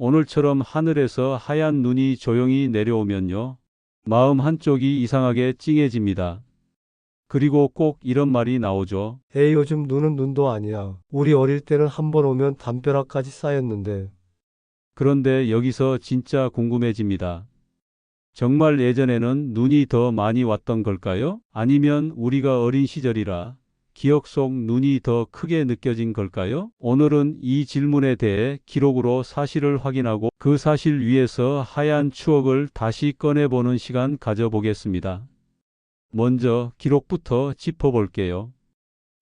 오늘처럼 하늘에서 하얀 눈이 조용히 내려오면요. 마음 한쪽이 이상하게 찡해집니다. 그리고 꼭 이런 말이 나오죠. 에이, 요즘 눈은 눈도 아니야. 우리 어릴 때는 한 번 오면 담벼락까지 쌓였는데. 그런데 여기서 진짜 궁금해집니다. 정말 예전에는 눈이 더 많이 왔던 걸까요? 아니면 우리가 어린 시절이라 기억 속 눈이 더 크게 느껴진 걸까요? 오늘은 이 질문에 대해 기록으로 사실을 확인하고 그 사실 위에서 하얀 추억을 다시 꺼내보는 시간 가져보겠습니다. 먼저 기록부터 짚어볼게요.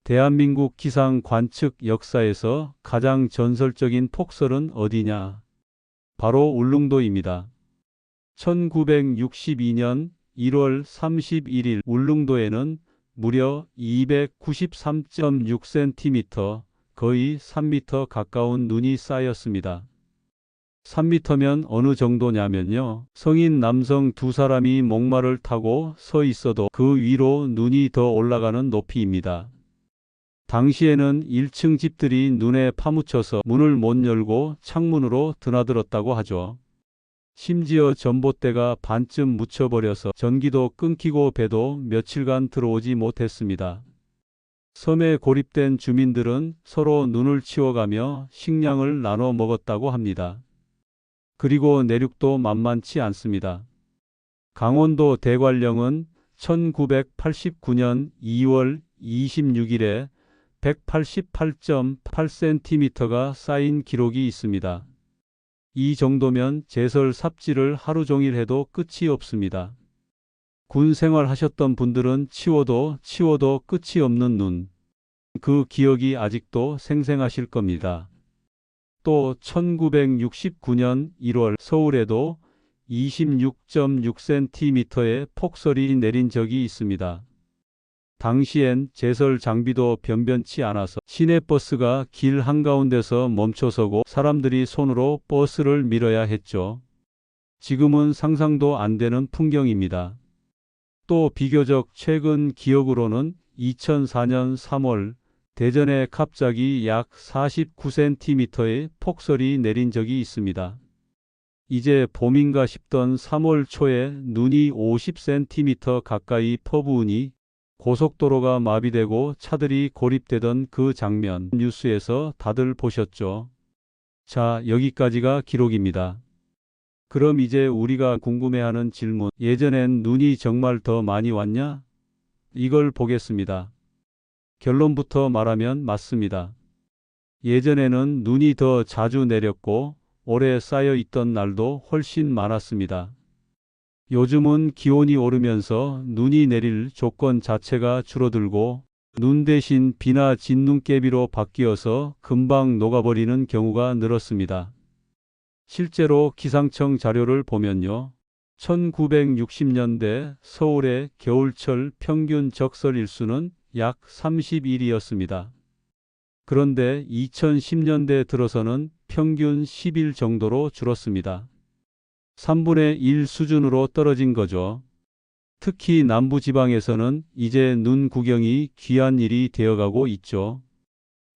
대한민국 기상 관측 역사에서 가장 전설적인 폭설은 어디냐? 바로 울릉도입니다. 1962년 1월 31일 울릉도에는 무려 293.6cm, 거의 3m 가까운 눈이 쌓였습니다. 3m면 어느 정도냐면요. 성인 남성 두 사람이 목마를 타고 서 있어도 그 위로 눈이 더 올라가는 높이입니다. 당시에는 1층 집들이 눈에 파묻혀서 문을 못 열고 창문으로 드나들었다고 하죠. 심지어 전봇대가 반쯤 묻혀버려서 전기도 끊기고 배도 며칠간 들어오지 못했습니다. 섬에 고립된 주민들은 서로 눈을 치워가며 식량을 나눠 먹었다고 합니다. 그리고 내륙도 만만치 않습니다. 강원도 대관령은 1989년 2월 26일에 188.8cm가 쌓인 기록이 있습니다. 이 정도면 제설 삽질을 하루 종일 해도 끝이 없습니다. 군 생활하셨던 분들은 치워도 끝이 없는 눈. 그 기억이 아직도 생생하실 겁니다. 또 1969년 1월 서울에도 26.6cm의 폭설이 내린 적이 있습니다. 당시엔 제설 장비도 변변치 않아서 시내버스가 길 한가운데서 멈춰서고 사람들이 손으로 버스를 밀어야 했죠. 지금은 상상도 안 되는 풍경입니다. 또 비교적 최근 기억으로는 2004년 3월 대전에 갑자기 약 49cm의 폭설이 내린 적이 있습니다. 이제 봄인가 싶던 3월 초에 눈이 50cm 가까이 퍼부으니 고속도로가 마비되고 차들이 고립되던 그 장면 뉴스에서 다들 보셨죠? 자, 여기까지가 기록입니다. 그럼 이제 우리가 궁금해하는 질문, 예전엔 눈이 정말 더 많이 왔냐? 이걸 보겠습니다. 결론부터 말하면 맞습니다. 예전에는 눈이 더 자주 내렸고 오래 쌓여 있던 날도 훨씬 많았습니다. 요즘은 기온이 오르면서 눈이 내릴 조건 자체가 줄어들고 눈 대신 비나 진눈깨비로 바뀌어서 금방 녹아버리는 경우가 늘었습니다. 실제로 기상청 자료를 보면요. 1960년대 서울의 겨울철 평균 적설 일수는 약 30일이었습니다. 그런데 2010년대 들어서는 평균 10일 정도로 줄었습니다. 3분의 1 수준으로 떨어진 거죠. 특히 남부지방에서는 이제 눈 구경이 귀한 일이 되어가고 있죠.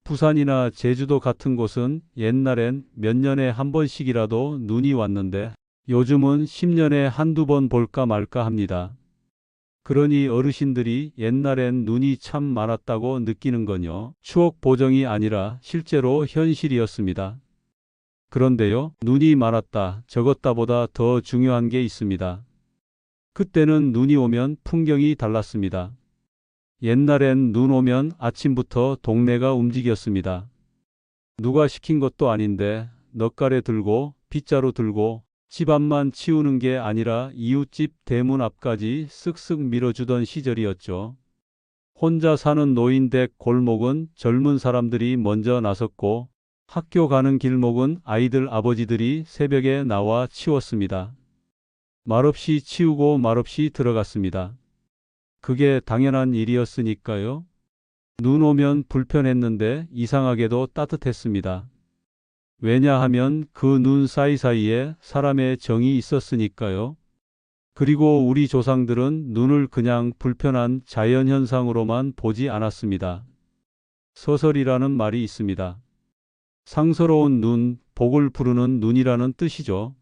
부산이나 제주도 같은 곳은 옛날엔 몇 년에 한 번씩이라도 눈이 왔는데 요즘은 10년에 한두 번 볼까 말까 합니다. 그러니 어르신들이 옛날엔 눈이 참 많았다고 느끼는 건요. 추억 보정이 아니라 실제로 현실이었습니다. 그런데요, 눈이 많았다, 적었다 보다 더 중요한 게 있습니다. 그때는 눈이 오면 풍경이 달랐습니다. 옛날엔 눈 오면 아침부터 동네가 움직였습니다. 누가 시킨 것도 아닌데 넉가래 들고 빗자루 들고 집 앞만 치우는 게 아니라 이웃집 대문 앞까지 쓱쓱 밀어주던 시절이었죠. 혼자 사는 노인댁 골목은 젊은 사람들이 먼저 나섰고 학교 가는 길목은 아이들 아버지들이 새벽에 나와 치웠습니다. 말없이 치우고 말없이 들어갔습니다. 그게 당연한 일이었으니까요. 눈 오면 불편했는데 이상하게도 따뜻했습니다. 왜냐하면 그 눈 사이사이에 사람의 정이 있었으니까요. 그리고 우리 조상들은 눈을 그냥 불편한 자연현상으로만 보지 않았습니다. 서설이라는 말이 있습니다. 상서로운 눈, 복을 부르는 눈이라는 뜻이죠.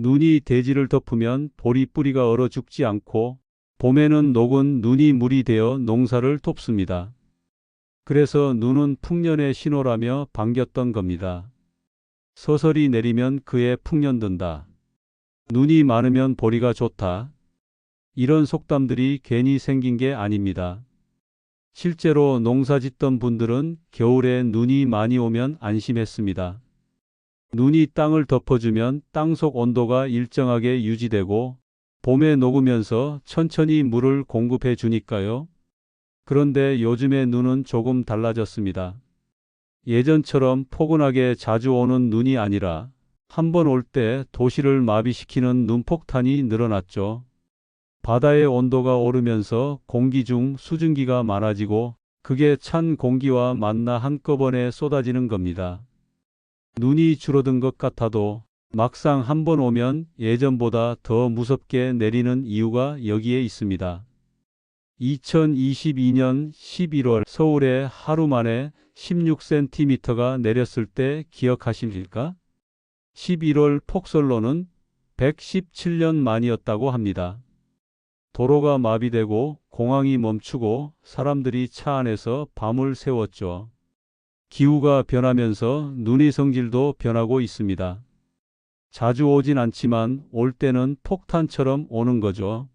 눈이 대지를 덮으면 보리 뿌리가 얼어 죽지 않고 봄에는 녹은 눈이 물이 되어 농사를 돕습니다. 그래서 눈은 풍년의 신호라며 반겼던 겁니다. 서설이 내리면 그에 풍년든다. 눈이 많으면 보리가 좋다. 이런 속담들이 괜히 생긴 게 아닙니다. 실제로 농사 짓던 분들은 겨울에 눈이 많이 오면 안심했습니다. 눈이 땅을 덮어주면 땅속 온도가 일정하게 유지되고 봄에 녹으면서 천천히 물을 공급해 주니까요. 그런데 요즘의 눈은 조금 달라졌습니다. 예전처럼 포근하게 자주 오는 눈이 아니라 한 번 올 때 도시를 마비시키는 눈폭탄이 늘어났죠. 바다의 온도가 오르면서 공기 중 수증기가 많아지고 그게 찬 공기와 만나 한꺼번에 쏟아지는 겁니다. 눈이 줄어든 것 같아도 막상 한 번 오면 예전보다 더 무섭게 내리는 이유가 여기에 있습니다. 2022년 11월 서울에 하루 만에 16cm가 내렸을 때 기억하십니까? 11월 폭설로는 117년 만이었다고 합니다. 도로가 마비되고 공항이 멈추고 사람들이 차 안에서 밤을 새웠죠. 기후가 변하면서 눈의 성질도 변하고 있습니다. 자주 오진 않지만 올 때는 폭탄처럼 오는 거죠.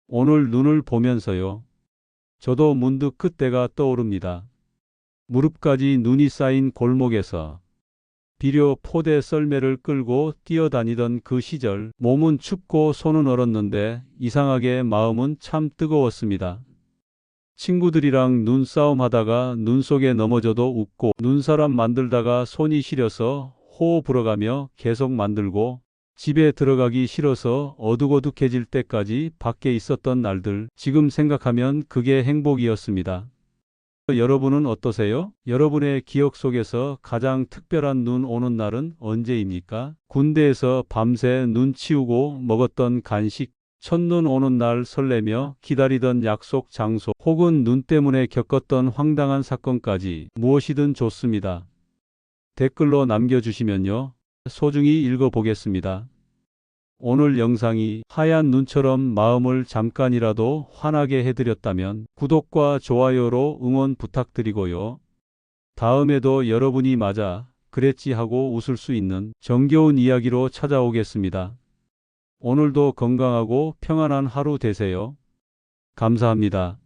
오늘 눈을 보면서요. 저도 문득 그때가 떠오릅니다. 무릎까지 눈이 쌓인 골목에서 비료 포대 썰매를 끌고 뛰어다니던 그 시절, 몸은 춥고 손은 얼었는데 이상하게 마음은 참 뜨거웠습니다. 친구들이랑 눈싸움 하다가 눈 속에 넘어져도 웃고 눈사람 만들다가 손이 시려서 호호 불어가며 계속 만들고 집에 들어가기 싫어서 어둑어둑해질 때까지 밖에 있었던 날들, 지금 생각하면 그게 행복이었습니다. 여러분은 어떠세요? 여러분의 기억 속에서 가장 특별한 눈 오는 날은 언제입니까? 군대에서 밤새 눈 치우고 먹었던 간식, 첫눈 오는 날 설레며 기다리던 약속 장소, 혹은 눈 때문에 겪었던 황당한 사건까지 무엇이든 좋습니다. 댓글로 남겨주시면요. 소중히 읽어보겠습니다. 오늘 영상이 하얀 눈처럼 마음을 잠깐이라도 환하게 해드렸다면 구독과 좋아요로 응원 부탁드리고요. 다음에도 여러분이 맞아 그랬지 하고 웃을 수 있는 정겨운 이야기로 찾아오겠습니다. 오늘도 건강하고 평안한 하루 되세요. 감사합니다.